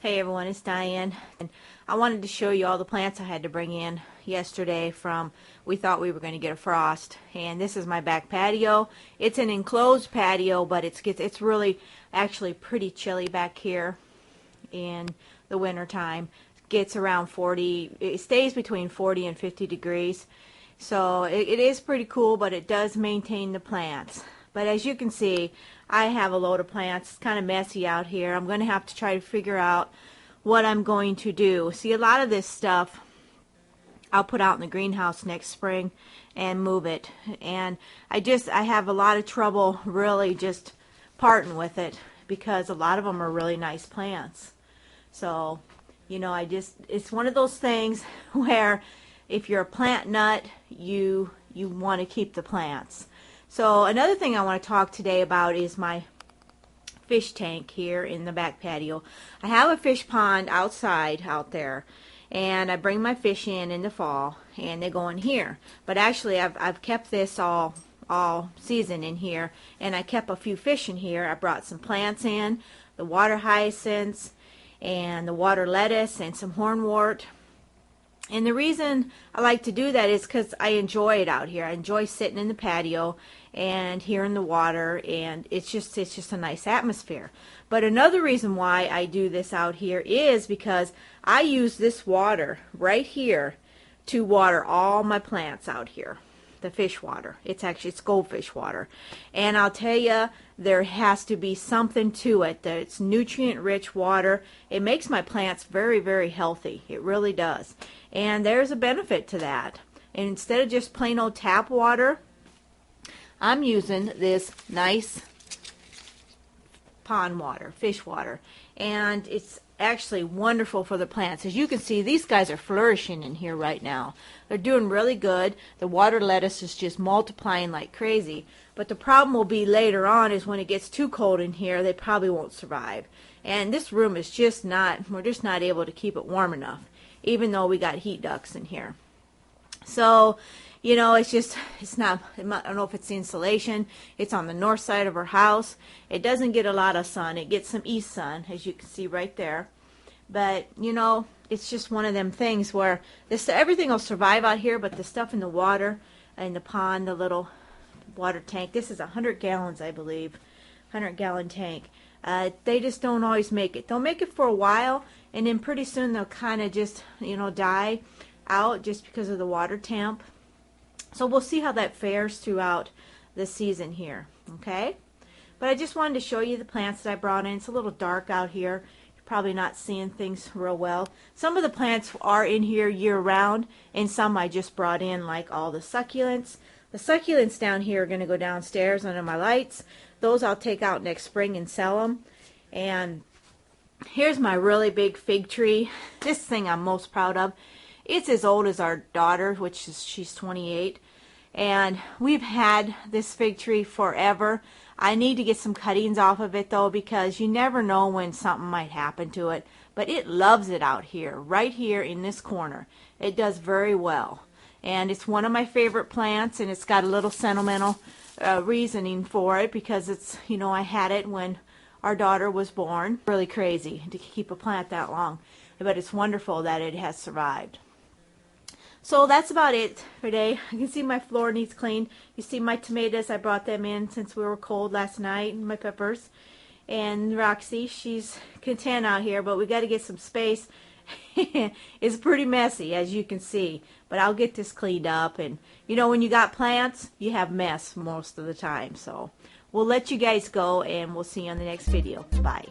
Hey everyone, it's Diane, and I wanted to show you all the plants I had to bring in yesterday from, we thought we were going to get a frost. And this is my back patio. It's an enclosed patio, but it's really actually pretty chilly back here in the winter time. It gets around 40, it stays between 40 and 50 degrees. So it is pretty cool, but it does maintain the plants. But as you can see, I have a load of plants. It's kind of messy out here. I'm going to have to try to figure out what I'm going to do. See, a lot of this stuff I'll put out in the greenhouse next spring and move it. And I have a lot of trouble really just parting with it because a lot of them are really nice plants. So, you know, it's one of those things where if you're a plant nut, you want to keep the plants. So another thing I want to talk today about is my fish tank here in the back patio. I have a fish pond outside out there, and I bring my fish in the fall, and they go in here. But actually, I've kept this all season in here, and I kept a few fish in here. I brought some plants in, the water hyacinths, and the water lettuce, and some hornwort. And the reason I like to do that is because I enjoy it out here. I enjoy sitting in the patio and hearing the water, and it's just a nice atmosphere. But another reason why I do this out here is because I use this water right here to water all my plants out here. The fish water. It's goldfish water. And I'll tell you, there has to be something to it. That it's nutrient rich water. It makes my plants very, very healthy. It really does. And there's a benefit to that. And instead of just plain old tap water, I'm using this nice pond water, fish water. And it's actually wonderful for the plants. As you can see, these guys are flourishing in here right now. They're doing really good. The water lettuce is just multiplying like crazy. But the problem will be later on is when it gets too cold in here, they probably won't survive. And this room is we're just not able to keep it warm enough, even though we got heat ducts in here. So, you know, it's not, I don't know if it's the insulation. It's on the north side of our house. It doesn't get a lot of sun. It gets some east sun, as you can see right there. But, you know, it's just one of them things where everything will survive out here, but the stuff in the water, in the pond, the little water tank, this is 100 gallons, I believe, 100-gallon tank. They just don't always make it. They'll make it for a while, and then pretty soon they'll kind of just, you know, die out just because of the water temp. So we'll see how that fares throughout the season here, okay? But I just wanted to show you the plants that I brought in. It's a little dark out here. You're probably not seeing things real well. Some of the plants are in here year-round, and some I just brought in, like all the succulents. The succulents down here are going to go downstairs under my lights. Those I'll take out next spring and sell them. And here's my really big fig tree. This thing I'm most proud of. It's as old as our daughter, she's 28. And we've had this fig tree forever. I need to get some cuttings off of it though, because you never know when something might happen to it. But it loves it out here, right here in this corner. It does very well. And it's one of my favorite plants, and it's got a little sentimental reasoning for it, because it's, you know, I had it when our daughter was born. Really crazy to keep a plant that long. But it's wonderful that it has survived. So that's about it for today. You can see my floor needs cleaned. You see my tomatoes, I brought them in since we were cold last night, and my peppers. And Roxy, she's content out here, but we got to get some space. It's pretty messy, as you can see. But I'll get this cleaned up. And, you know, when you got plants, you have mess most of the time. So we'll let you guys go, and we'll see you on the next video. Bye.